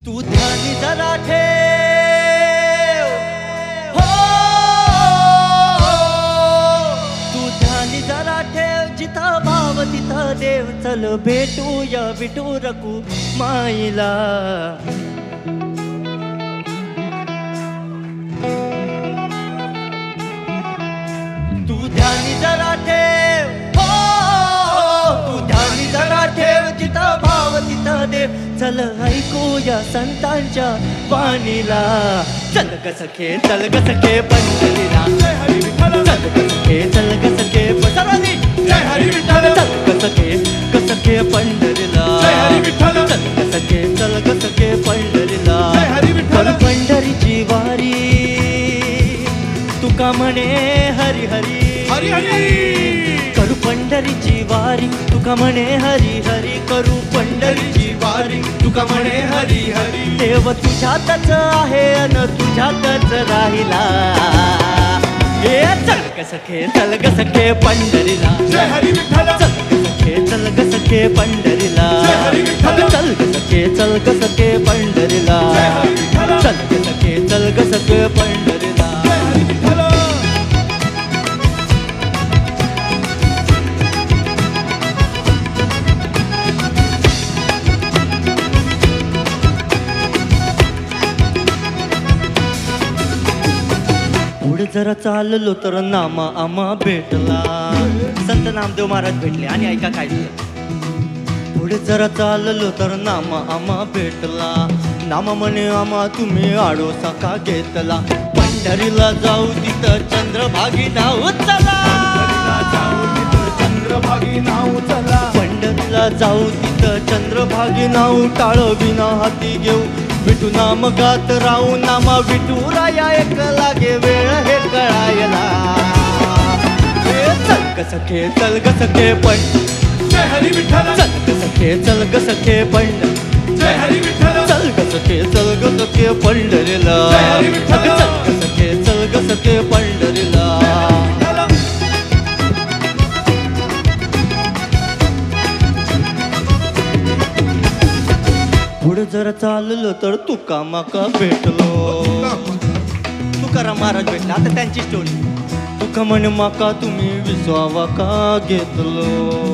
तू ध्यानी जरा ठेव, हो तू ध्यानी जरा ठेव, जिथं भाव तिथं देव. चल भेटूया विठू रकू माईला. तू ध्यानी जरा ठेव, हो तू ध्यानी जरा ठेव, जिथं भाव तिथं देव. चल ऐकूया संतांच्या वाणीला. चल ग सखे, चल ग सखे पंढरीला. जय हरी विठ्ठल. चल ग सखे, चल ग सखे सर्वांनी. जय हरी विठ्ठल. चल ग सखे पंढरीला. जय हरी विठ्ठल. चल ग सखे, चल ग सखे पंढरीला. जय हरी विठ्ठल. पंढरीची वारी तुका म्हणे हरी हरी. हरी हरी करू पंढरीची वारी तुका म्हणे हरी हरी. करू पंढरीची वारी तुका म्हणे हरी हरी. देव तुझ्यातच आहे अन तुझ्यातच राहिला. हे चल ग सखे, चल ग सखे पंढरीला. जय हरी विठ्ठल. चल ग सखे, चल ग सखे पंढरीला. जय हरी विठ्ठल. चल ग सखे, चल ग सखे पंढरीला. जय हरी विठ्ठल. चल ग सखे, चल ग सखे पंढरीला. जय हरी विठ्ठल. पुढे जरा चाललो तर नामा आम्हा भेटला. संत नामदेव महाराज भेटले आणि ऐका काय झालं. पुढे जरा चाललो तर नामा आम्हा भेटला. नामा म्हणे आम्हा तुम्ही आडोसा का घेतला. पंढरीला जाऊ तिथं चंद्रभागी नाव चला. जाऊ तिथं चंद्रभागी नाव चला. पंढरीला जाऊ तिथं चंद्रभागी नाव. टाळविना हाती घेऊ विठू नाम गात राहू. नामा विठू राया एक लागे वेळ हे कळायला. चल ग सखे, चल ग सखे जय हरी विठ्ठल. चल ग सखे, चल ग सखे जय हरी विठ्ठल. चल ग सखे, चल ग सखे पंढरीला. जय हरी विठ्ठल. चल ग सखे, चल ग सखे पंढरीला. पुढे जरा चाललो तर तुका माका भेटलो. तुकाराम महाराज भेटला. आता त्यांची स्टोरी. तुका म्हणे माका तुम्ही विसवावा का घेतलो.